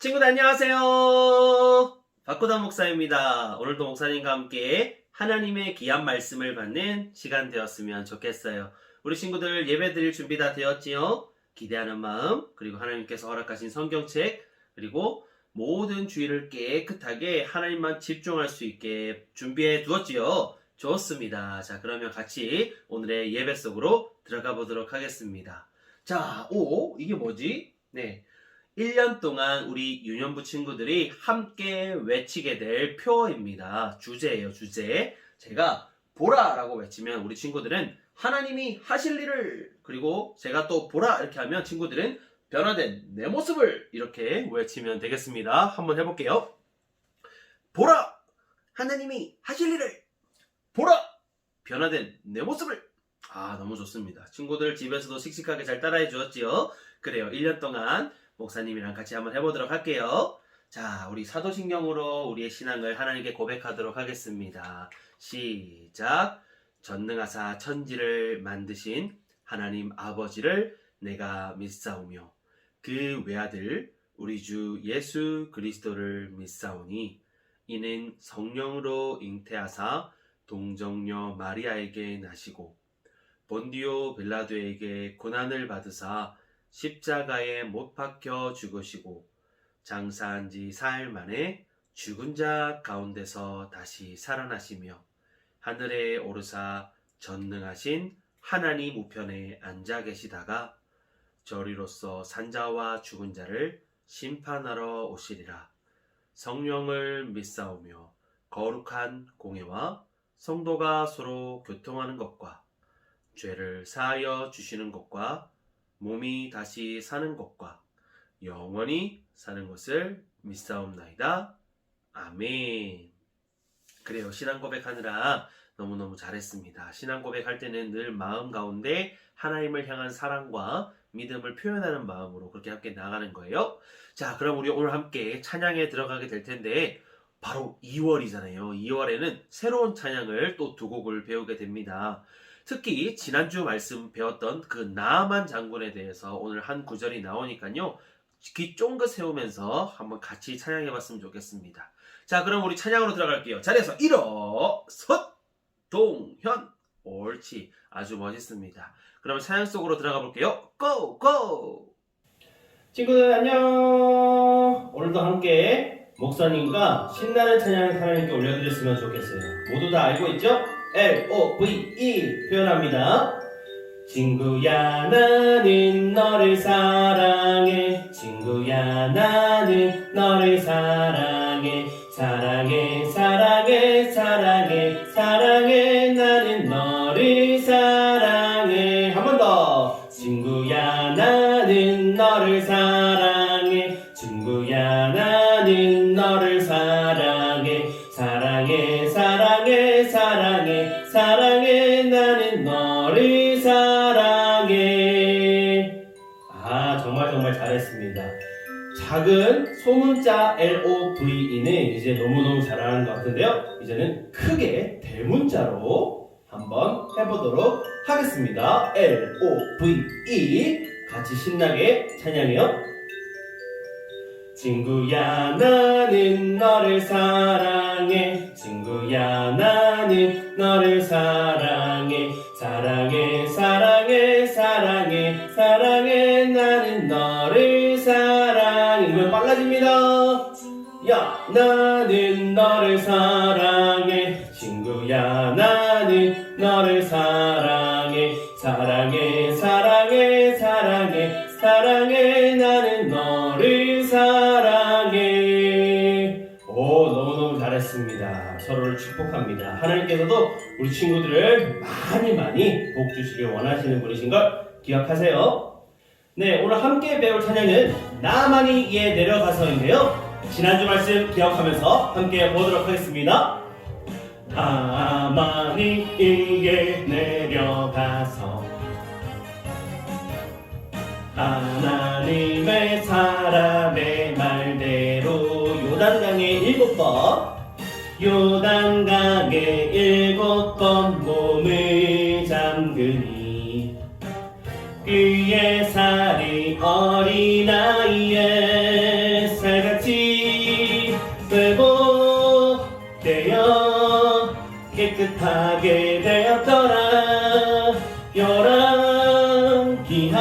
친구들 안녕하세요. 박구단 목사입니다. 오늘도 목사님과 함께 하나님의 귀한 말씀을 받는 시간 되었으면 좋겠어요. 우리 친구들 예배 드릴 준비 다 되었지요? 기대하는 마음, 그리고 하나님께서 허락하신 성경책, 그리고 모든 주의를 깨끗하게 하나님만 집중할 수 있게 준비해 두었지요? 좋습니다. 자, 그러면 같이 오늘의 예배 속으로 들어가 보도록 하겠습니다. 자, 이게 뭐지? 네. 1년 동안 우리 유년부 친구들이 함께 외치게 될 표어입니다. 주제예요, 주제. 제가 보라 라고 외치면 우리 친구들은 하나님이 하실 일을, 그리고 제가 또 보라 이렇게 하면 친구들은 변화된 내 모습을 이렇게 외치면 되겠습니다. 한번 해볼게요. 보라! 하나님이 하실 일을! 보라! 변화된 내 모습을! 너무 좋습니다. 친구들 집에서도 씩씩하게 잘 따라해 주었지요? 그래요. 1년 동안 목사님이랑 같이 한번 해보도록 할게요. 자, 우리 사도신경으로 우리의 신앙을 하나님께 고백하도록 하겠습니다. 시작. 전능하사 천지를 만드신 하나님 아버지를 내가 믿사오며 그 외아들 우리 주 예수 그리스도를 믿사오니 이는 성령으로 잉태하사 동정녀 마리아에게 나시고 본디오 빌라도에게 고난을 받으사 십자가에 못 박혀 죽으시고 장사한 지 사흘 만에 죽은 자 가운데서 다시 살아나시며 하늘에 오르사 전능하신 하나님 우편에 앉아 계시다가 저리로서 산자와 죽은 자를 심판하러 오시리라. 성령을 믿사오며 거룩한 공회와 성도가 서로 교통하는 것과 죄를 사하여 주시는 것과 몸이 다시 사는 것과 영원히 사는 것을 믿사옵나이다. 아멘. 그래요. 신앙 고백하느라 너무너무 잘했습니다. 신앙 고백할 때는 늘 마음 가운데 하나님을 향한 사랑과 믿음을 표현하는 마음으로 그렇게 함께 나가는 거예요. 자, 그럼 우리 오늘 함께 찬양에 들어가게 될 텐데 바로 2월이잖아요. 2월에는 새로운 찬양을 또 두 곡을 배우게 됩니다. 특히 지난주 말씀 배웠던 그 나아만 장군에 대해서 오늘 한 구절이 나오니까요. 귀 쫑긋 세우면서 한번 같이 찬양해봤으면 좋겠습니다. 자, 그럼 우리 찬양으로 들어갈게요. 자리에서 일어섰 동현 옳지. 아주 멋있습니다. 그럼 찬양 속으로 들어가 볼게요. 고! 고! 친구들 안녕. 오늘도 함께 목사님과 신나는 찬양을 하나님께 올려드렸으면 좋겠어요. 모두 다 알고 있죠? LOVE 표현합니다. 친구야 나는 너를 사랑해. 친구야 나는 너를 사랑해. 사랑해 사랑해 사랑해 사랑해 나는 너를 사랑해. 한 번 더. 친구야 나는 너를 사랑해. 친구야 나는 너를 사랑해. 사랑해 사랑해 사랑해 사랑해 나는 너를 사랑해. 정말 잘했습니다. 작은 소문자 LOVE는 이제 너무너무 잘하는 것 같은데요. 이제는 크게 대문자로 한번 해보도록 하겠습니다. LOVE 같이 신나게 찬양해요. 친구야 나는 너를 사랑해. 친구야 나는 너를 사랑해. 사랑해 사랑해 사랑해 사랑해 나는 너를 사랑해. 이거 빨라집니다. 야 나는 너를 사랑해. 친구야 나는 너를 사랑해. 사랑해 사랑해 사랑해 사랑해 나는 너를 사랑해. 너무너무 잘했습니다. 서로를 축복합니다. 하나님께서도 우리 친구들을 많이 복 주시길 원하시는 분이신 걸 기억하세요. 네, 오늘 함께 배울 찬양은 나만이에 내려가서인데요. 지난주 말씀 기억하면서 함께 보도록 하겠습니다. 나만이에 내려가서 하나님의 사람의 말대로 요단강에 7번 요단강에 7번 몸을 잠그니 그의 살이 어린아이의 살같이 깨끗하게 되었더라. 열왕기하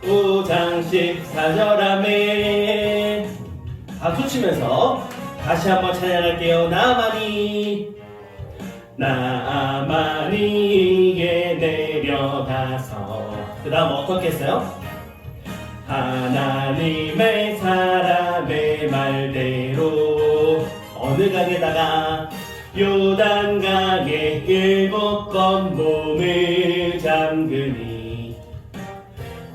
5장 14절 아멘. 박수 치면서 다시 한번 찬양할게요. 나아마니에 내려가서 그 다음 어떻게 했어요? 하나님의 사람의 말대로 어느 강에다가 요단강에 7번 몸을 잠그니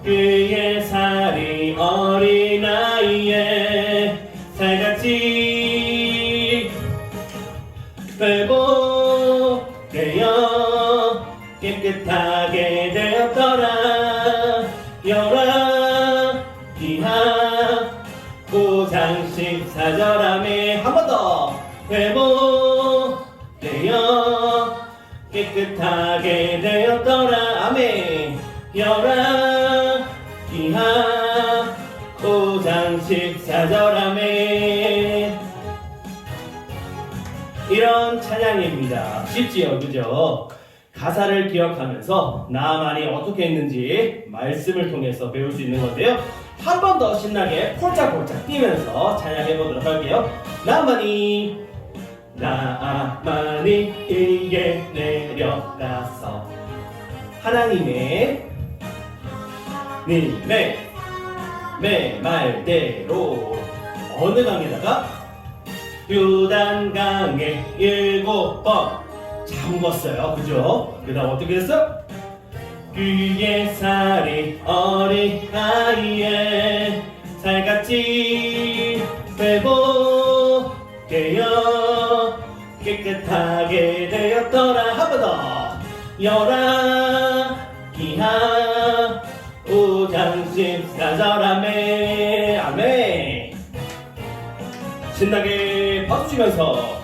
그의 살이 어린아이의 살같이 회복되어 깨끗하게 되었더라. 열왕기하 5장 14절 아멘. 한 번 더. 회복되어 깨끗하게 되었더라. 아멘. 열왕기하 5장 14절 아멘. 이런 찬양입니다. 쉽지요, 그죠? 가사를 기억하면서 나만이 어떻게 했는지 말씀을 통해서 배울 수 있는 건데요. 한 번 더 신나게 폴짝폴짝 뛰면서 찬양해 보도록 할게요. 나만이 이에 내려가서 하나님의 내 말대로 어느 강에다가 요단강에 7번 잠궜어요. 그죠? 그 다음 어떻게 됐어? 그의 살이 어린아이의 살같이 회복되어 깨끗하게 되었더라. 한 번 더. 열왕기하 5장 14절 아멘. 아멘. 신나게 박수 치면서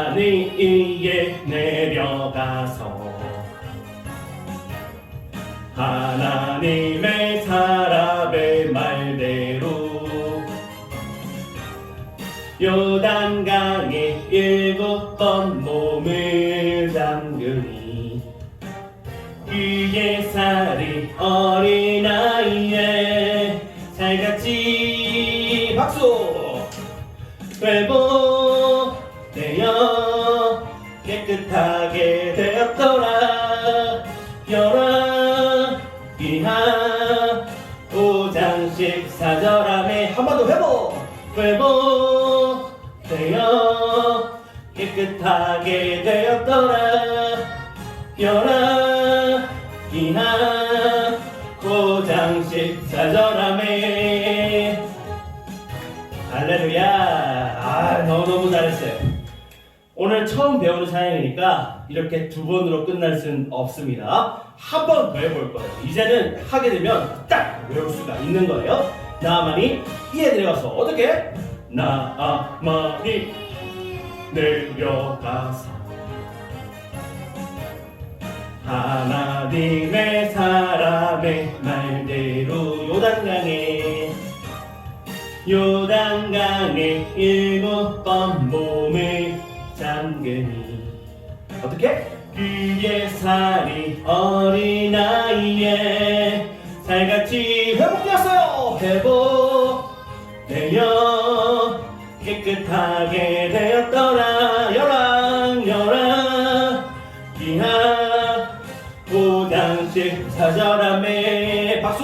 나아마니에 내려가서 하나님의 사람의 말대로 요단강에 7번 몸을 잠그니 그의 살이 어린아이의 살같이 박수 회복되어 깨끗하게 되었더라. 열왕기하 5장 14절 아멘. 한 번 더 회복되어 깨끗하게 되었더라. 열왕기하 5장 14절 아멘. 할렐루야. 너무너무 잘했어요. 오늘 처음 배우는 찬양이니까 이렇게 두 번으로 끝날 수는 없습니다. 한 번 더 해볼 거예요. 이제는 하게 되면 딱 외울 수가 있는 거예요. 나아마니 이에 내려가서 어떻게? 나아마니 내려가서 하나님의 사람의 말대로 요단강에 7번 몸을 잠그니 어떻게? 그의 살이 어린아이의 살같이 회복되었어요. 회복되어 깨끗하게 되었더라. 열왕기하 5장 14절 아멘. 박수.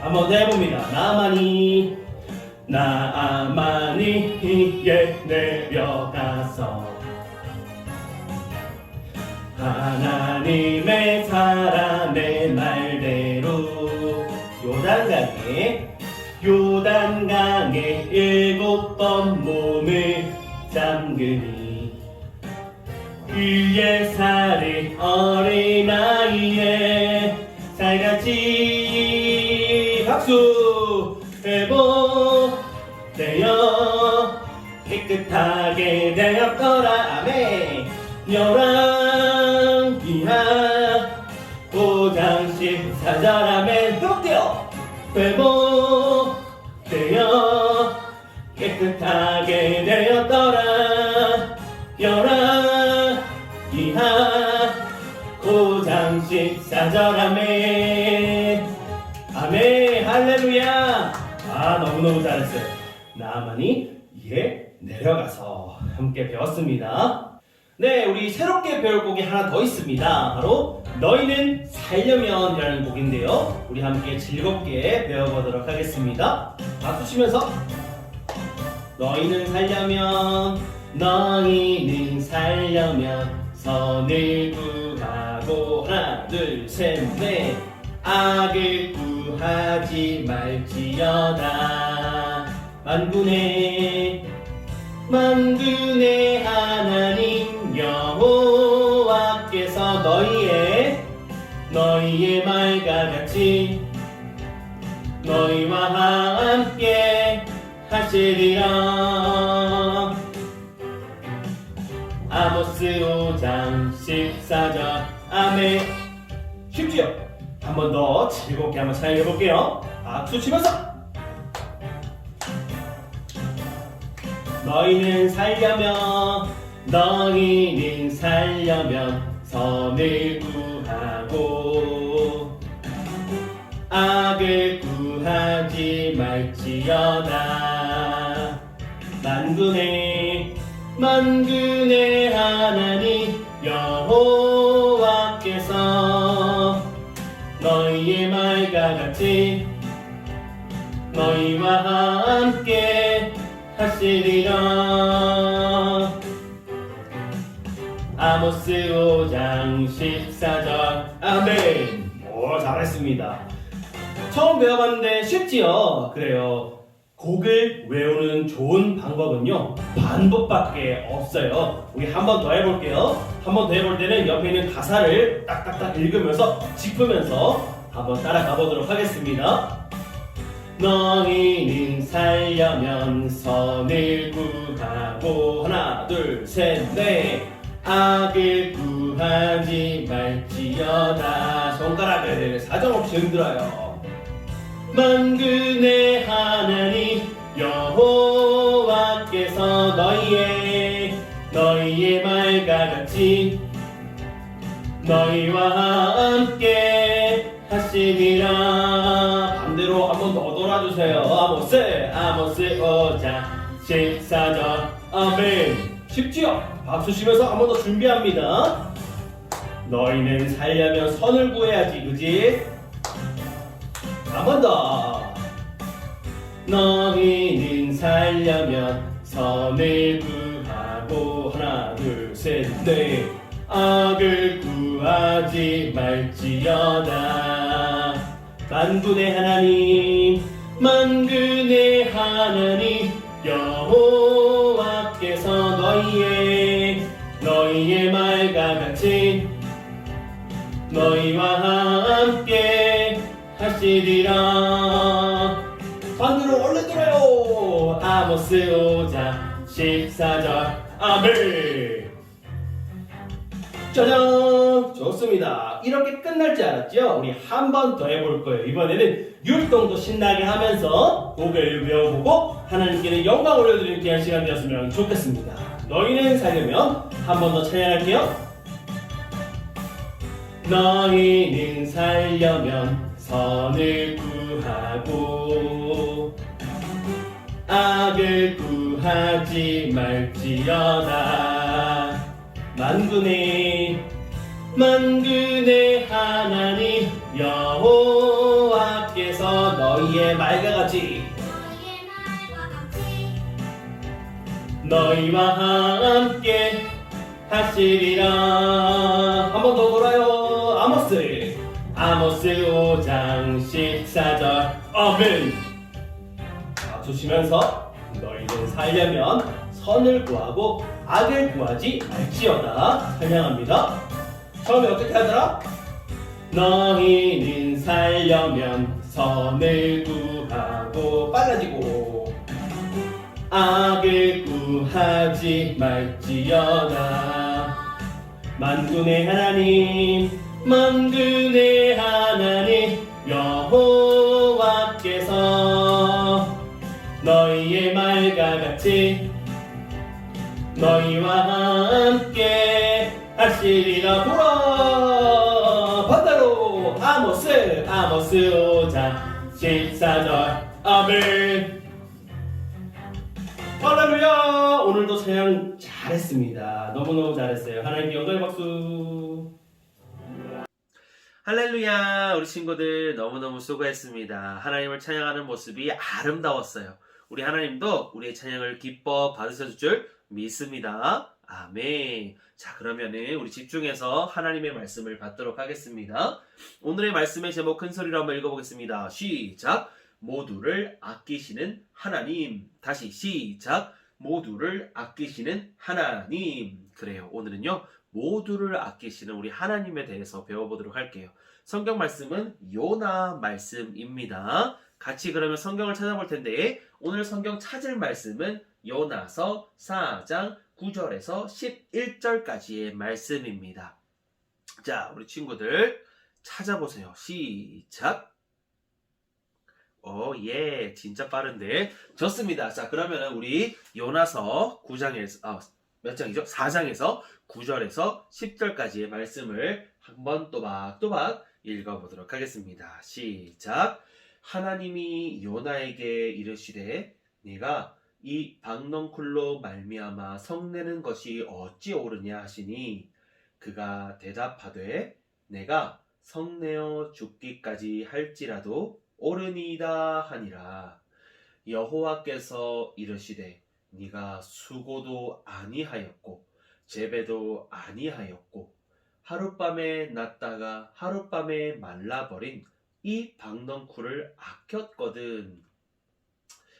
한번 더 해봅니다. 나아마니에 내려가서 하나님의 사람의 말대로 요단강에 7번 몸을 잠그니 그의 살이 어린아이의 살같이 박수 회복되어 깨끗하게 되었더라. 아멘. 열왕기하 5장 14절 아멘. 회복되어 깨끗하게 깨끗하게 되었더라. 열아 이하 5장 14절 아멘. 아멘 할렐루야. 너무너무 잘했어요. 나만이 이에 내려가서 함께 배웠습니다. 네, 우리 새롭게 배울 곡이 하나 더 있습니다. 바로 너희는 살려면 이라는 곡인데요. 우리 함께 즐겁게 배워보도록 하겠습니다. 박수 치면서 너희는 살려면 선을 구하고 하나 둘 셋 넷 악을 구하지 말지어다. 만군의 하나님 여호와께서 너희의 말과 같이 너희와 함께 하시리라. 아모스 5장 14절 아멘. 쉽지요? 한 번 더 즐겁게 한번 사용해 볼게요. 박수 치면서 너희는 살려면 선을 구하고 악을 구하지 말지어다. 만군의 하나님 여호와께서 너희의 말과 같이 너희와 함께 하시리라. 아모스 5장 14절 아멘. 오, 잘했습니다. 처음 배워봤는데 쉽지요? 그래요. 곡을 외우는 좋은 방법은요 반복밖에 없어요. 우리 한 번 더 해볼게요. 한 번 더 해볼 때는 옆에 있는 가사를 딱딱딱 읽으면서 짚으면서 한번 따라가 보도록 하겠습니다. 너희는 살려면 선을 구하고 하나 둘 셋 넷 악을 구하지 말지어다. 손가락을 사정없이 흔들어요. 만군의 하나님 여호와께서 너희의 말과 같이 너희와 함께 하시리라. 반대로 한 번 더 돌아주세요. 아모스 5장 14절 아멘. 쉽지요? 박수 치면서 한 번 더 준비합니다. 너희는 살려면 선을 구해야지, 그지? 한 번 더. 너희는 살려면 선을 구하고 하나 둘 셋 넷 악을 구하지 말지어다. 만군의 하나님 여호와께서 너희의 말과 같이 너희와 함께 하시리라. 반대로 원래 들어요. 아모스 5장 14절 아멘. 짜잔! 좋습니다. 이렇게 끝날 줄 알았죠? 우리 한 번 더 해볼 거예요. 이번에는 율동도 신나게 하면서 곡을 외워보고 하나님께는 영광 올려드리는 귀한 시간 되었으면 좋겠습니다. 너희는 살려면 한 번 더 찬양할게요. 너희는 살려면 선을 구하고 악을 구하지 말지어다. 만군의 하나님 여호와께서 너희의 말과 같이 너희와 함께 하시리라. 한 번 더 돌아요. 아모스 5장 14절 아멘. 박수 치면서 너희는 살려면 선을 구하고 악을 구하지 말지어다. 찬양합니다. 처음에 어떻게 하더라? 너희는 살려면 선을 구하고 빨라지고 악을 구하지 말지어다. 만군의 하나님 여호와께서 너희의 말과 같이 같이 너희와 함께 하시리라. 돌아 바다로. 아모스 5장 14절. 아멘. 할렐루야. 오늘도 찬양 잘했습니다. 너무너무 잘했어요. 하나님께 영광의 박수. 할렐루야. 우리 친구들 너무너무 수고했습니다. 하나님을 찬양하는 모습이 아름다웠어요. 우리 하나님도 우리의 찬양을 기뻐 받으실 줄 믿습니다. 아멘. 자, 그러면은 우리 집중해서 하나님의 말씀을 받도록 하겠습니다. 오늘의 말씀의 제목 큰 소리로 한번 읽어보겠습니다. 시작. 모두를 아끼시는 하나님. 다시 시작. 모두를 아끼시는 하나님. 그래요. 오늘은요, 모두를 아끼시는 우리 하나님에 대해서 배워보도록 할게요. 성경 말씀은 요나 말씀입니다. 같이 그러면 성경을 찾아볼 텐데, 오늘 성경 찾을 말씀은 요나서 4장 9절에서 11절까지의 말씀입니다. 자, 우리 친구들 찾아보세요. 시작. 예, 진짜 빠른데. 좋습니다. 자, 그러면 우리 요나서 9장에서, 몇 장이죠? 4장에서 9절에서 10절까지의 말씀을 한번 또박또박 읽어보도록 하겠습니다. 시작. 하나님이 요나에게 이르시되 네가 이 박넝쿨로 말미암아 성내는 것이 어찌 옳으냐 하시니 그가 대답하되 내가 성내어 죽기까지 할지라도 옳으니이다 하니라. 여호와께서 이르시되 네가 수고도 아니하였고 재배도 아니하였고 하룻밤에 났다가 하룻밤에 말라버린 이 박넝쿨을 아꼈거든.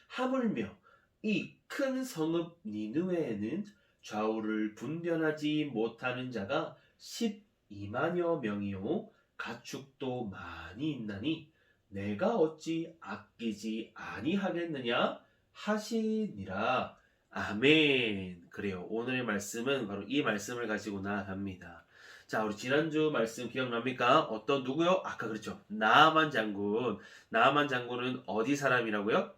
하물며 이 큰 성읍 니느웨에는 좌우를 분변하지 못하는 자가 12만여 명이요 가축도 많이 있나니 내가 어찌 아끼지 아니하겠느냐 하시니라. 아멘. 그래요. 오늘의 말씀은 바로 이 말씀을 가지고 나갑니다. 자, 우리 지난주 말씀 기억납니까? 어떤 누구요? 아까 그랬죠. 나아만 장군. 나아만 장군은 어디 사람이라고요?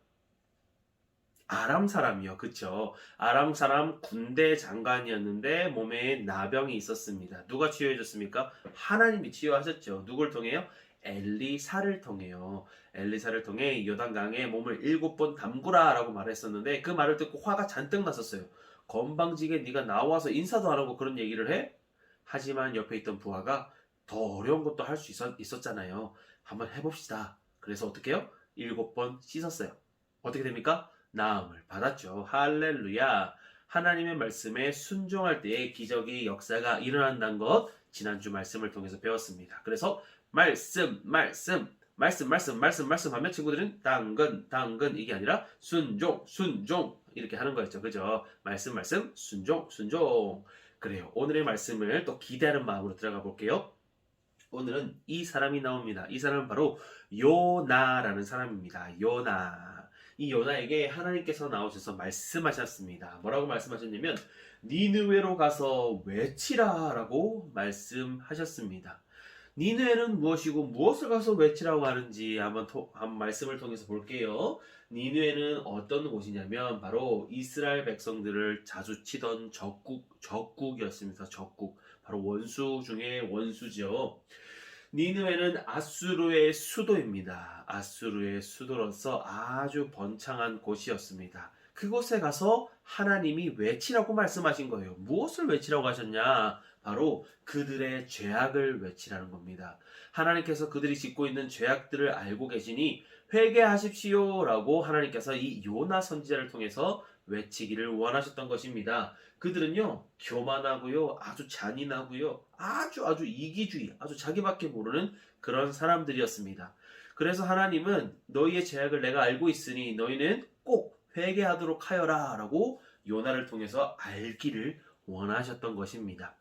아람 사람이요. 그쵸? 아람 사람 군대 장관이었는데 몸에 나병이 있었습니다. 누가 치유해줬습니까? 하나님이 치유하셨죠. 누굴 통해요? 엘리사를 통해요. 엘리사를 통해 요단강에 몸을 7번 담그라 라고 말했었는데 그 말을 듣고 화가 잔뜩 났었어요. 건방지게 네가 나와서 인사도 안 하고 그런 얘기를 해? 하지만 옆에 있던 부하가 더 어려운 것도 할 수 있었잖아요. 한번 해봅시다. 그래서 어떻게 해요? 7번 씻었어요. 어떻게 됩니까? 나음을 받았죠. 할렐루야. 하나님의 말씀에 순종할 때에 기적의 역사가 일어난다는 것 지난주 말씀을 통해서 배웠습니다. 그래서 말씀 하면 친구들은 당근 이게 아니라 순종 이렇게 하는 거였죠. 그죠? 말씀 순종. 그래요. 오늘의 말씀을 또 기대하는 마음으로 들어가 볼게요. 오늘은 이 사람이 나옵니다. 이 사람은 바로 요나라는 사람입니다. 요나. 이 요나에게 하나님께서 나오셔서 말씀하셨습니다. 뭐라고 말씀하셨냐면 니느웨로 가서 외치라 라고 말씀하셨습니다. 니느웨는 무엇이고 무엇을 가서 외치라고 하는지 한번 말씀을 통해서 볼게요. 니느웨는 어떤 곳이냐면 바로 이스라엘 백성들을 자주 치던 적국이었습니다. 적국. 바로 원수 중에 원수죠. 니느웨는 아수르의 수도입니다. 아수르의 수도로서 아주 번창한 곳이었습니다. 그곳에 가서 하나님이 외치라고 말씀하신 거예요. 무엇을 외치라고 하셨냐? 바로 그들의 죄악을 외치라는 겁니다. 하나님께서 그들이 짓고 있는 죄악들을 알고 계시니 회개하십시오 라고 하나님께서 이 요나 선지자를 통해서 외치기를 원하셨던 것입니다. 그들은요 교만하고요 아주 잔인하고요 아주 이기주의 아주 자기밖에 모르는 그런 사람들이었습니다. 그래서 하나님은 너희의 죄악을 내가 알고 있으니 너희는 꼭 회개하도록 하여라 라고 요나를 통해서 알기를 원하셨던 것입니다.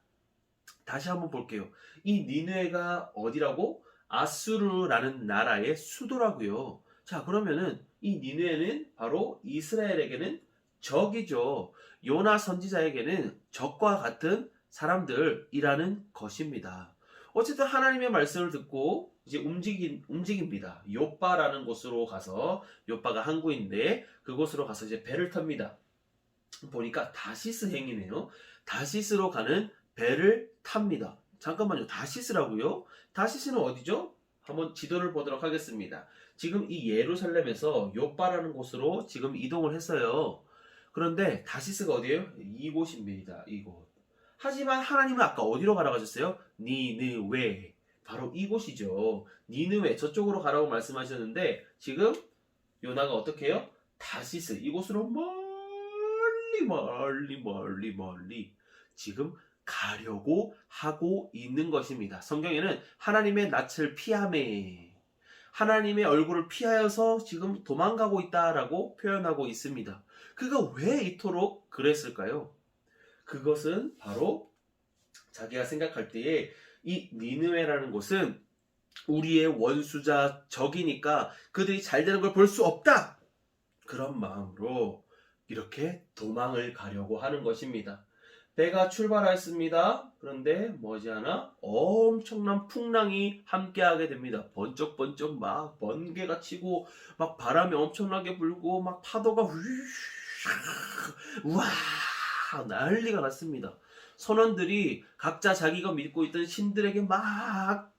다시 한번 볼게요. 이 니느웨가 어디라고? 아수르라는 나라의 수도라고요. 자, 그러면은 이 니느웨는 바로 이스라엘에게는 적이죠. 요나 선지자에게는 적과 같은 사람들이라는 것입니다. 어쨌든 하나님의 말씀을 듣고 이제 움직입니다. 요빠라는 곳으로 가서 요빠가 항구인데 그곳으로 가서 이제 배를 탑니다. 보니까 다시스 행이네요. 다시스로 가는 배를 탑니다. 잠깐만요. 다시스라고요? 다시스는 어디죠? 한번 지도를 보도록 하겠습니다. 지금 이 예루살렘에서 요빠라는 곳으로 지금 이동을 했어요. 그런데 다시스가 어디예요? 이곳입니다. 이곳. 하지만 하나님은 아까 어디로 가라고 하셨어요? 니느웨. 바로 이곳이죠. 니느웨 저쪽으로 가라고 말씀하셨는데 지금 요나가 어떻게 해요? 다시스 이곳으로 멀리 지금 가려고 하고 있는 것입니다. 성경에는 하나님의 낯을 피하매 하나님의 얼굴을 피하여서 지금 도망가고 있다라고 표현하고 있습니다. 그가 왜 이토록 그랬을까요? 그것은 바로 자기가 생각할 때에 이 니느웨라는 곳은 우리의 원수자 적이니까 그들이 잘 되는 걸 볼 수 없다. 그런 마음으로 이렇게 도망을 가려고 하는 것입니다. 배가 출발하였습니다. 그런데 머지않아 엄청난 풍랑이 함께하게 됩니다. 번쩍번쩍 막 번개가 치고 막 바람이 엄청나게 불고 막 파도가 우와 난리가 났습니다. 선원들이 각자 자기가 믿고 있던 신들에게 막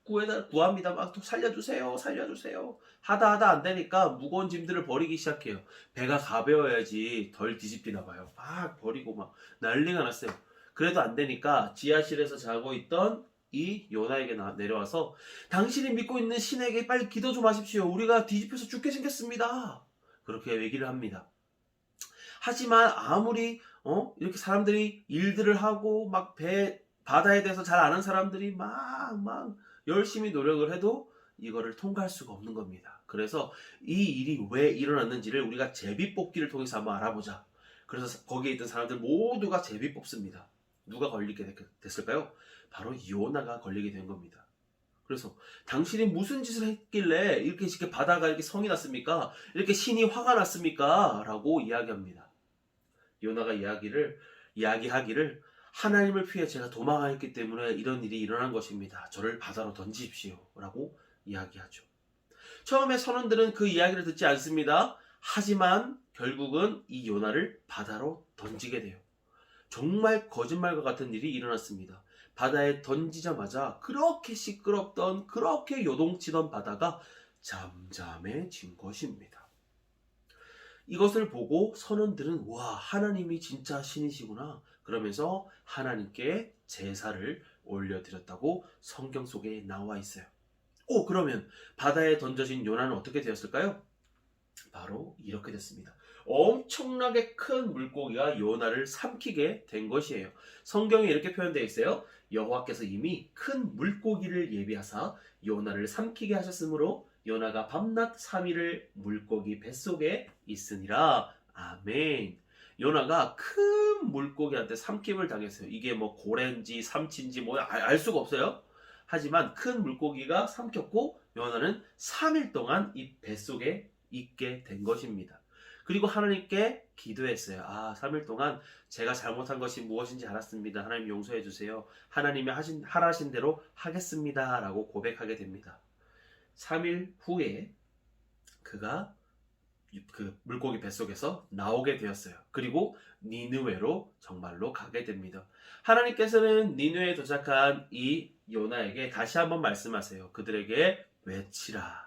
구합니다. 막 살려주세요, 살려주세요. 하다 안 되니까 무거운 짐들을 버리기 시작해요. 배가 가벼워야지 덜 뒤집히나 봐요. 막 버리고 막 난리가 났어요. 그래도 안 되니까 지하실에서 자고 있던 이 요나에게 내려와서 당신이 믿고 있는 신에게 빨리 기도 좀 하십시오. 우리가 뒤집혀서 죽게 생겼습니다. 그렇게 얘기를 합니다. 하지만 아무리 이렇게 사람들이 일들을 하고 막 바다에 대해서 잘 아는 사람들이 막 열심히 노력을 해도 이거를 통과할 수가 없는 겁니다. 그래서 이 일이 왜 일어났는지를 우리가 제비뽑기를 통해서 한번 알아보자. 그래서 거기에 있던 사람들 모두가 제비 뽑습니다. 누가 걸리게 됐을까요? 바로 요나가 걸리게 된 겁니다. 그래서 당신이 무슨 짓을 했길래 이렇게 바다가 이렇게 성이 났습니까? 이렇게 신이 화가 났습니까? 라고 이야기합니다. 요나가 이야기하기를 하나님을 피해 제가 도망했기 때문에 이런 일이 일어난 것입니다. 저를 바다로 던지십시오. 라고 이야기하죠. 처음에 선원들은 그 이야기를 듣지 않습니다. 하지만 결국은 이 요나를 바다로 던지게 돼요. 정말 거짓말과 같은 일이 일어났습니다. 바다에 던지자마자 그렇게 시끄럽던 그렇게 요동치던 바다가 잠잠해진 것입니다. 이것을 보고 선원들은 와 하나님이 진짜 신이시구나 그러면서 하나님께 제사를 올려드렸다고 성경 속에 나와 있어요. 그러면 바다에 던져진 요나는 어떻게 되었을까요? 바로 이렇게 됐습니다. 엄청나게 큰 물고기가 요나를 삼키게 된 것이에요. 성경에 이렇게 표현되어 있어요. 여호와께서 이미 큰 물고기를 예비하사 요나를 삼키게 하셨으므로 요나가 밤낮 3일을 물고기 뱃속에 있으니라. 아멘. 요나가 큰 물고기한테 삼킴을 당했어요. 이게 뭐 고래인지 삼치인지 뭐 알 수가 없어요. 하지만 큰 물고기가 삼켰고 요나는 3일 동안 이 뱃속에 있게 된 것입니다. 그리고 하나님께 기도했어요. 3일 동안 제가 잘못한 것이 무엇인지 알았습니다. 하나님 용서해 주세요. 하나님이 하라신 대로 하겠습니다. 라고 고백하게 됩니다. 3일 후에 그가 그 물고기 뱃속에서 나오게 되었어요. 그리고 니느웨로 정말로 가게 됩니다. 하나님께서는 니느웨에 도착한 이 요나에게 다시 한번 말씀하세요. 그들에게 외치라.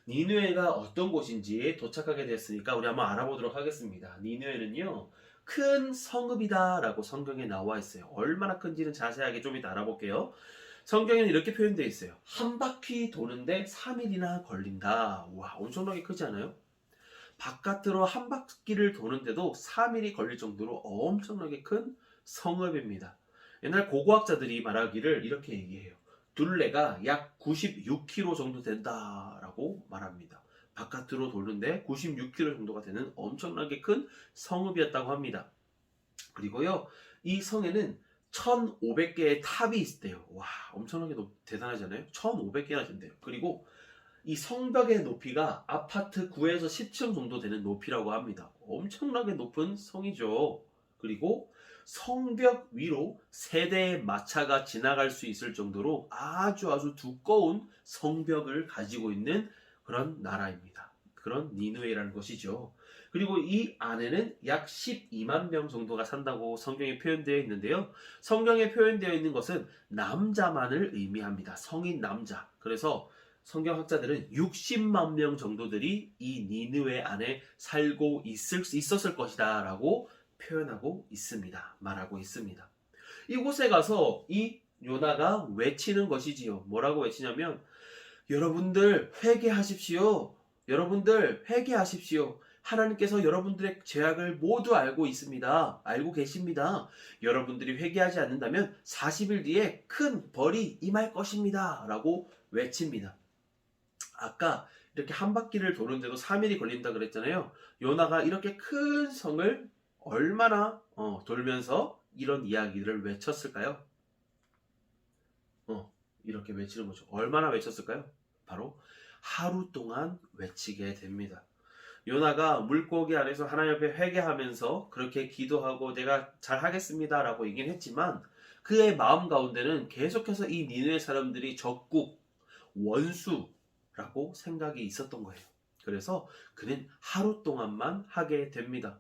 니느웨가 어떤 곳인지 도착하게 됐으니까 우리 한번 알아보도록 하겠습니다. 니느웨는요 큰 성읍이다 라고 성경에 나와 있어요. 얼마나 큰지는 자세하게 좀 이따 알아볼게요. 성경에는 이렇게 표현되어 있어요. 한 바퀴 도는데 3일이나 걸린다. 와 엄청나게 크지 않아요? 바깥으로 한 바퀴를 도는데도 3일이 걸릴 정도로 엄청나게 큰 성읍입니다. 옛날 고고학자들이 말하기를 이렇게 얘기해요. 둘레가 약 96km 정도 된다라고 말합니다. 바깥으로 도는데 96km 정도가 되는 엄청나게 큰 성읍이었다고 합니다. 그리고요, 이 성에는 1,500개의 탑이 있대요. 와, 엄청나게 대단하잖아요. 1,500개나 된대요. 그리고 이 성벽의 높이가 아파트 9에서 10층 정도 되는 높이라고 합니다. 엄청나게 높은 성이죠. 그리고 성벽 위로 세대의 마차가 지나갈 수 있을 정도로 아주 두꺼운 성벽을 가지고 있는 그런 나라입니다. 그런 니느웨라는 것이죠. 그리고 이 안에는 약 12만 명 정도가 산다고 성경에 표현되어 있는데요. 성경에 표현되어 있는 것은 남자만을 의미합니다. 성인 남자. 그래서 성경학자들은 60만 명 정도들이 이 니느웨 안에 살고 있었을 것이다 라고 표현하고 있습니다. 말하고 있습니다. 이곳에 가서 이 요나가 외치는 것이지요. 뭐라고 외치냐면 여러분들 회개하십시오. 여러분들 회개하십시오. 하나님께서 여러분들의 죄악을 모두 알고 있습니다. 알고 계십니다. 여러분들이 회개하지 않는다면 40일 뒤에 큰 벌이 임할 것입니다. 라고 외칩니다. 아까 이렇게 한 바퀴를 도는데도 3일이 걸린다 그랬잖아요. 요나가 이렇게 큰 성을 얼마나 돌면서 이런 이야기를 외쳤을까요? 이렇게 외치는 거죠. 얼마나 외쳤을까요? 바로 하루 동안 외치게 됩니다. 요나가 물고기 안에서 하나님 앞에 회개하면서 그렇게 기도하고 내가 잘하겠습니다 라고 얘기는 했지만 그의 마음 가운데는 계속해서 이 니느웨 사람들이 적국, 원수라고 생각이 있었던 거예요. 그래서 그는 하루 동안만 하게 됩니다.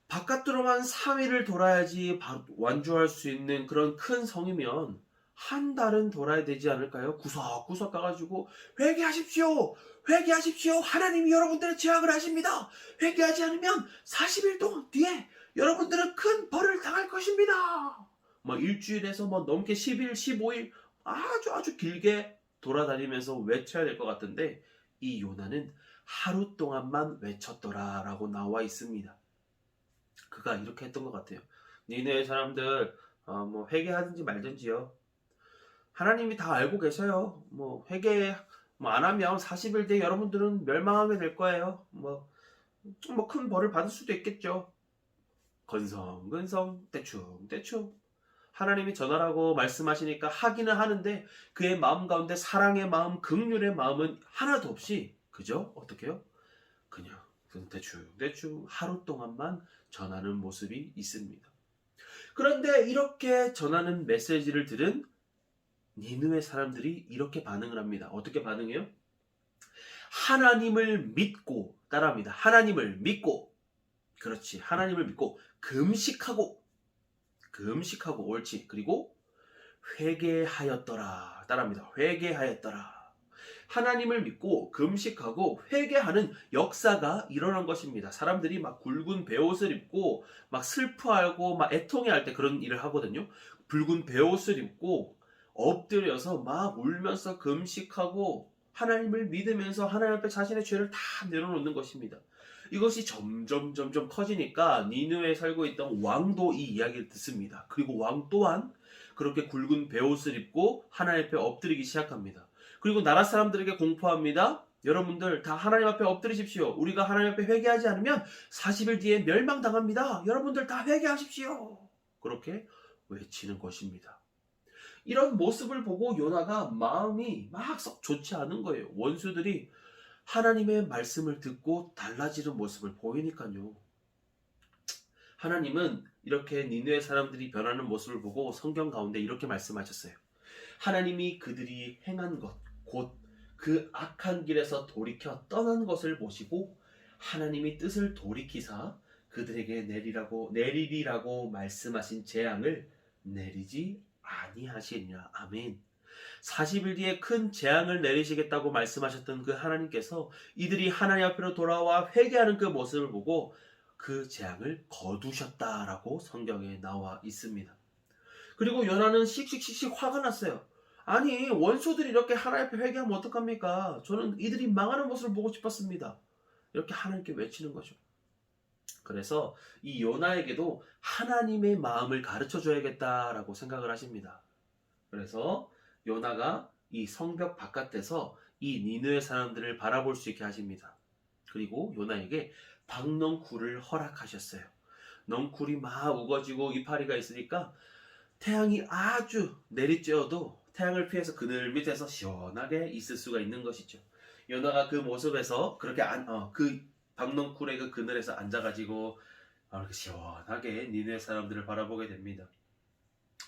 바깥으로만 3일을 돌아야지 완주할 수 있는 그런 큰 성이면 한 달은 돌아야 되지 않을까요? 구석구석 가가지고 회개하십시오! 회개하십시오! 하나님이 여러분들의 죄악을 아십니다! 회개하지 않으면 40일 동안 뒤에 여러분들은 큰 벌을 당할 것입니다! 일주일에서 넘게 10일, 15일 아주 길게 돌아다니면서 외쳐야 될 것 같은데 이 요나는 하루 동안만 외쳤더라 라고 나와 있습니다. 그가 이렇게 했던 것 같아요. 니네 사람들 회개하든지 말든지요. 하나님이 다 알고 계셔요. 회개 안 하면 40일 뒤에 여러분들은 멸망하게 될 거예요. 큰 벌을 받을 수도 있겠죠. 건성건성 대충 하나님이 전하라고 말씀하시니까 하기는 하는데 그의 마음 가운데 사랑의 마음, 긍휼의 마음은 하나도 없이 그죠? 어떻게 해요? 그냥 대충 하루 동안만 전하는 모습이 있습니다. 그런데 이렇게 전하는 메시지를 들은 니느웨 사람들이 이렇게 반응을 합니다. 어떻게 반응해요? 하나님을 믿고 따라합니다. 하나님을 믿고 그렇지. 하나님을 믿고 금식하고 옳지. 그리고 회개하였더라. 따라합니다. 회개하였더라. 하나님을 믿고 금식하고 회개하는 역사가 일어난 것입니다. 사람들이 막 굵은 베옷을 입고 막 슬퍼하고 막 애통해할 때 그런 일을 하거든요. 붉은 베옷을 입고 엎드려서 막 울면서 금식하고 하나님을 믿으면서 하나님 앞에 자신의 죄를 다 내려놓는 것입니다. 이것이 점점 커지니까 니느웨에 살고 있던 왕도 이 이야기를 듣습니다. 그리고 왕 또한 그렇게 굵은 베옷을 입고 하나님 앞에 엎드리기 시작합니다. 그리고 나라 사람들에게 공포합니다. 여러분들 다 하나님 앞에 엎드리십시오. 우리가 하나님 앞에 회개하지 않으면 40일 뒤에 멸망당합니다. 여러분들 다 회개하십시오. 그렇게 외치는 것입니다. 이런 모습을 보고 요나가 마음이 막 썩 좋지 않은 거예요. 원수들이 하나님의 말씀을 듣고 달라지는 모습을 보이니까요. 하나님은 이렇게 니느웨 사람들이 변하는 모습을 보고 성경 가운데 이렇게 말씀하셨어요. 하나님이 그들이 행한 것, 곧 그 악한 길에서 돌이켜 떠난 것을 보시고 하나님이 뜻을 돌이키사 그들에게 내리리라고 말씀하신 재앙을 내리지 아니하시니라. 아멘. 40일 뒤에 큰 재앙을 내리시겠다고 말씀하셨던 그 하나님께서 이들이 하나님 앞으로 돌아와 회개하는 그 모습을 보고 그 재앙을 거두셨다라고 성경에 나와 있습니다. 그리고 요나는 씩씩씩씩 화가 났어요. 아니 원수들이 이렇게 하나님 앞에 회개하면 어떡합니까? 저는 이들이 망하는 모습을 보고 싶었습니다. 이렇게 하나님께 외치는 거죠. 그래서 이 요나에게도 하나님의 마음을 가르쳐 줘야겠다라고 생각을 하십니다. 그래서 요나가 이 성벽 바깥에서 이 니느웨 사람들을 바라볼 수 있게 하십니다. 그리고 요나에게 박넝쿨을 허락하셨어요. 넝쿨이 막 우거지고 이파리가 있으니까 태양이 아주 내리쬐어도 태양을 피해서 그늘 밑에서 시원하게 있을 수가 있는 것이죠. 요나가 그 모습에서 그렇게 그 박넝쿨의 그 그늘에서 앉아가지고 이렇게 시원하게 니느웨 사람들을 바라보게 됩니다.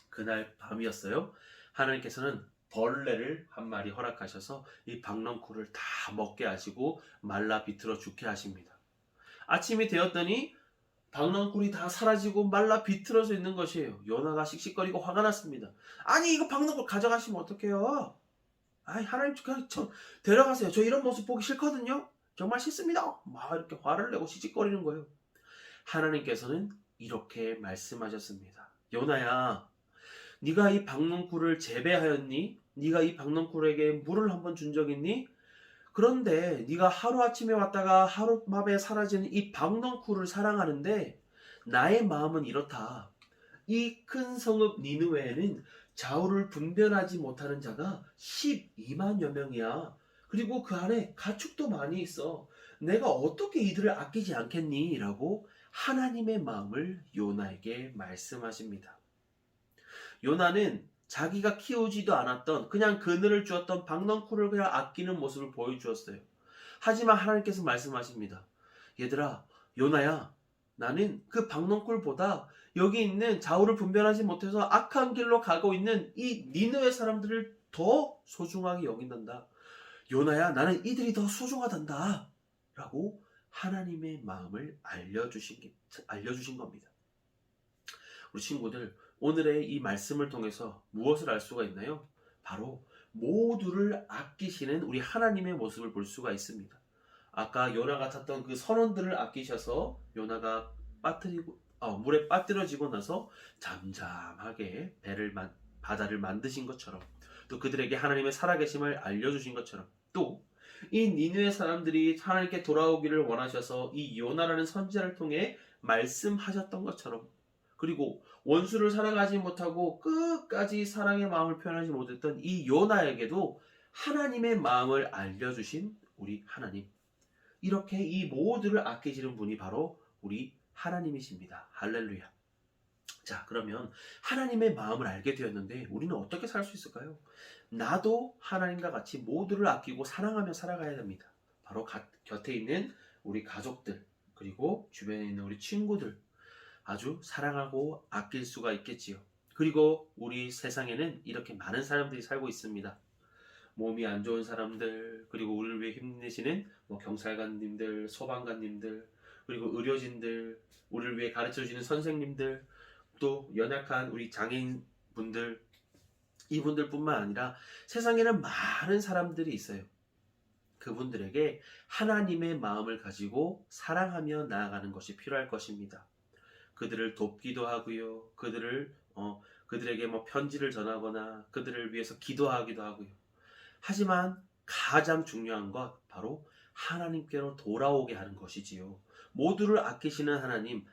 그날 밤이었어요. 하나님께서는 벌레를 한 마리 허락하셔서 이 박넝쿨을 다 먹게 하시고 말라 비틀어 죽게 하십니다. 아침이 되었더니 박넝쿨이 다 사라지고 말라 비틀어져 있는 것이에요. 요나가 씩씩거리고 화가 났습니다. 아니 이거 박넝쿨 가져가시면 어떡해요? 아이 하나님 저 데려가세요. 저 이런 모습 보기 싫거든요. 정말 싫습니다. 막 이렇게 화를 내고 씩씩거리는 거예요. 하나님께서는 이렇게 말씀하셨습니다. 요나야, 네가 이 박넝쿨을 재배하였니? 네가 이 박넝쿨에게 물을 한번 준 적 있니? 그런데 네가 하루아침에 왔다가 하룻밤에 사라지는 이 박넝쿨을 사랑하는데 나의 마음은 이렇다. 이 큰 성읍 니느웨에는 좌우를 분별하지 못하는 자가 12만여 명이야. 그리고 그 안에 가축도 많이 있어. 내가 어떻게 이들을 아끼지 않겠니? 라고 하나님의 마음을 요나에게 말씀하십니다. 요나는 자기가 키우지도 않았던 그냥 그늘을 주었던 박넝쿨을 그냥 아끼는 모습을 보여주었어요. 하지만 하나님께서 말씀하십니다. 얘들아, 요나야, 나는 그 박넝쿨보다 여기 있는 좌우를 분별하지 못해서 악한 길로 가고 있는 이 니느웨 사람들을 더 소중하게 여긴단다. 요나야, 나는 이들이 더 소중하단다. 라고 하나님의 마음을 알려주신 겁니다. 우리 친구들, 오늘의 이 말씀을 통해서 무엇을 알 수가 있나요? 바로 모두를 아끼시는 우리 하나님의 모습을 볼 수가 있습니다. 아까 요나가 탔던 그 선원들을 아끼셔서 요나가 물에 빠뜨려지고 나서 잠잠하게 바다를 만드신 것처럼, 또 그들에게 하나님의 살아계심을 알려주신 것처럼, 또 이 니느웨 사람들이 하나님께 돌아오기를 원하셔서 이 요나라는 선지자를 통해 말씀하셨던 것처럼, 그리고 원수를 사랑하지 못하고 끝까지 사랑의 마음을 표현하지 못했던 이 요나에게도 하나님의 마음을 알려주신 우리 하나님, 이렇게 이 모두를 아끼시는 분이 바로 우리 하나님이십니다. 할렐루야. 자, 그러면 하나님의 마음을 알게 되었는데 우리는 어떻게 살 수 있을까요? 나도 하나님과 같이 모두를 아끼고 사랑하며 살아가야 됩니다. 바로 곁에 있는 우리 가족들, 그리고 주변에 있는 우리 친구들 아주 사랑하고 아낄 수가 있겠지요. 그리고 우리 세상에는 이렇게 많은 사람들이 살고 있습니다. 몸이 안 좋은 사람들, 그리고 우리를 위해 힘내시는 경찰관님들, 소방관님들, 그리고 의료진들, 우리를 위해 가르쳐주시는 선생님들, 또 연약한 우리 장애인분들, 이분들뿐만 아니라 세상에는 많은 사람들이 있어요. 그분들에게 하나님의 마음을 가지고 사랑하며 나아가는 것이 필요할 것입니다. 그들을 돕기도 하고요. 그들에게 편지를 전하거나 그들을 위해서 기도하기도 하고요. 하지만 가장 중요한 것 바로 하나님께로 돌아오게 하는 것이지요. 모두를 아끼시는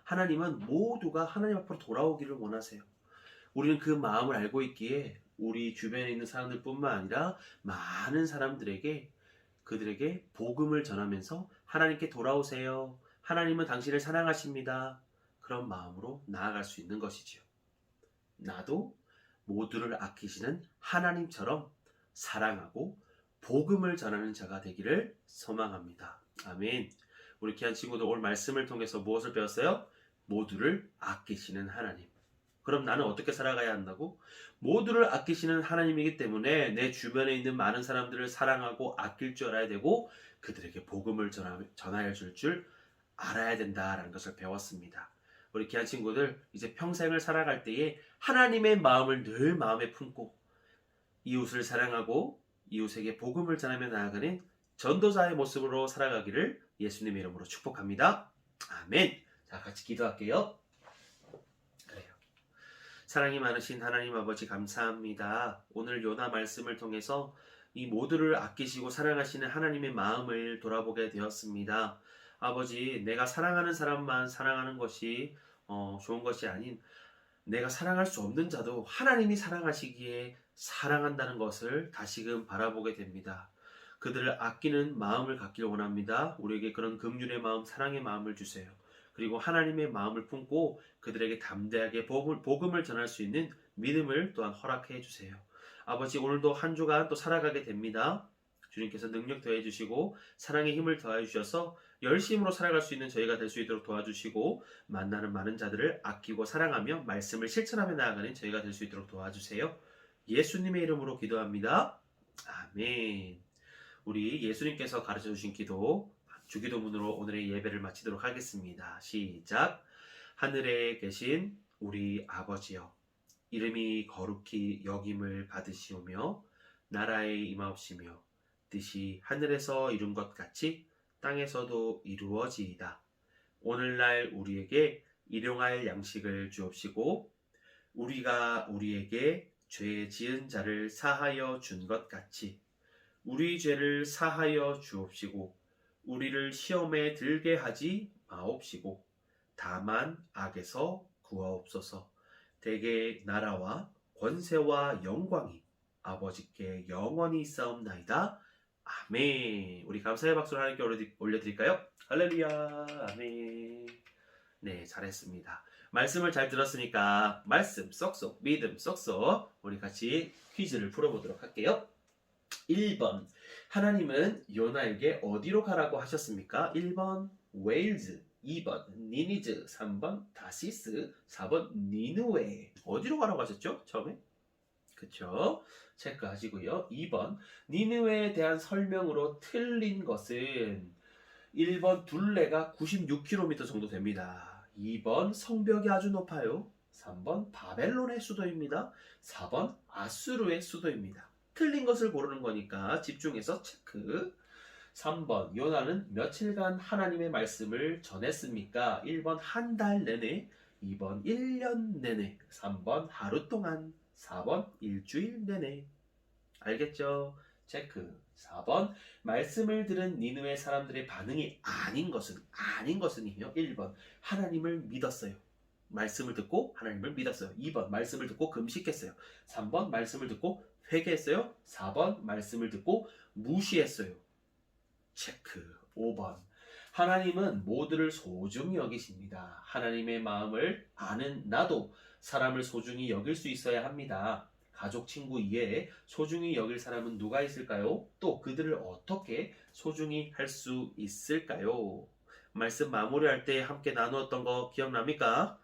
하나님은 모두가 하나님 앞으로 돌아오기를 원하세요. 우리는 그 마음을 알고 있기에 우리 주변에 있는 사람들뿐만 아니라 많은 사람들에게 그들에게 복음을 전하면서 하나님께 돌아오세요. 하나님은 당신을 사랑하십니다. 그런 마음으로 나아갈 수 있는 것이지요. 나도 모두를 아끼시는 하나님처럼 사랑하고 복음을 전하는 자가 되기를 소망합니다. 아멘. 우리 귀한 친구들, 오늘 말씀을 통해서 무엇을 배웠어요? 모두를 아끼시는 하나님. 그럼 나는 어떻게 살아가야 한다고? 모두를 아끼시는 하나님이기 때문에 내 주변에 있는 많은 사람들을 사랑하고 아낄 줄 알아야 되고 그들에게 복음을 전하여 줄 알아야 된다라는 것을 배웠습니다. 우리 귀한 친구들, 이제 평생을 살아갈 때에 하나님의 마음을 늘 마음에 품고 이웃을 사랑하고 이웃에게 복음을 전하며 나아가는 전도자의 모습으로 살아가기를 예수님의 이름으로 축복합니다. 아멘. 자, 같이 기도할게요. 그래요. 사랑이 많으신 하나님 아버지, 감사합니다. 오늘 요나 말씀을 통해서 이 모두를 아끼시고 사랑하시는 하나님의 마음을 돌아보게 되었습니다. 아버지, 내가 사랑하는 사람만 사랑하는 것이 좋은 것이 아닌 내가 사랑할 수 없는 자도 하나님이 사랑하시기에 사랑한다는 것을 다시금 바라보게 됩니다. 그들을 아끼는 마음을 갖기를 원합니다. 우리에게 그런 긍휼의 마음, 사랑의 마음을 주세요. 그리고 하나님의 마음을 품고 그들에게 담대하게 복음을 전할 수 있는 믿음을 또한 허락해 주세요. 아버지, 오늘도 한 주간 또 살아가게 됩니다. 주님께서 능력 더해 주시고 사랑의 힘을 더해 주셔서 열심으로 살아갈 수 있는 저희가 될 수 있도록 도와주시고 만나는 많은 자들을 아끼고 사랑하며 말씀을 실천하며 나아가는 저희가 될 수 있도록 도와주세요. 예수님의 이름으로 기도합니다. 아멘. 우리 예수님께서 가르쳐 주신 기도, 주기도문으로 오늘의 예배를 마치도록 하겠습니다. 시작. 하늘에 계신 우리 아버지여, 이름이 거룩히 여김을 받으시오며 나라에 임하옵시며 뜻이 하늘에서 이룬 것 같이 땅에서도 이루어지이다. 오늘날 우리에게 일용할 양식을 주옵시고 우리가 우리에게 죄 지은 자를 사하여 준 것 같이 우리 죄를 사하여 주옵시고 우리를 시험에 들게 하지 마옵시고 다만 악에서 구하옵소서. 대개 나라와 권세와 영광이 아버지께 영원히 있사옵나이다. 아멘. 우리 감사의 박수를 하나님께 올려드릴까요? 할렐루야. 아멘. 네, 잘했습니다. 말씀을 잘 들었으니까 말씀 쏙쏙, 믿음 쏙쏙 우리 같이 퀴즈를 풀어보도록 할게요. 1번, 하나님은 요나에게 어디로 가라고 하셨습니까? 1번 웨일즈, 2번 니니즈, 3번 다시스, 4번 니느웨. 어디로 가라고 하셨죠? 처음에? 그쵸? 체크하시고요. 2번 니느웨에 대한 설명으로 틀린 것은 1번 둘레가 96km 정도 됩니다. 2번 성벽이 아주 높아요. 3번 바벨론의 수도입니다. 4번 아수르의 수도입니다. 틀린 것을 고르는 거니까 집중해서 체크. 3번 요나는 며칠간 하나님의 말씀을 전했습니까? 1번 한 달 내내, 2번 1년 내내, 3번 하루 동안, 4번 일주일 내내. 알겠죠? 체크. 4번 말씀을 들은 니느웨 사람들의 반응이 아닌 것은이요. 1번 하나님을 믿었어요. 말씀을 듣고 하나님을 믿었어요. 2번 말씀을 듣고 금식했어요. 3번 말씀을 듣고 회개했어요. 4번 말씀을 듣고 무시했어요. 체크. 5번 하나님은 모두를 소중히 여기십니다. 하나님의 마음을 아는 나도 사람을 소중히 여길 수 있어야 합니다. 가족, 친구 이외에 소중히 여길 사람은 누가 있을까요? 또 그들을 어떻게 소중히 할 수 있을까요? 말씀 마무리할 때 함께 나누었던 거 기억납니까?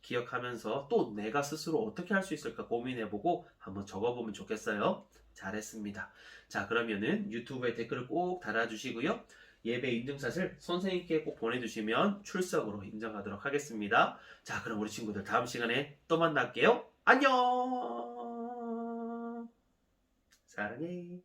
기억하면서 또 내가 스스로 어떻게 할 수 있을까 고민해보고 한번 적어보면 좋겠어요. 잘했습니다. 자, 그러면은 유튜브에 댓글을 꼭 달아주시고요. 예배 인증샷을 선생님께 꼭 보내주시면 출석으로 인정하도록 하겠습니다. 자, 그럼 우리 친구들 다음 시간에 또 만날게요. 안녕! 사랑해.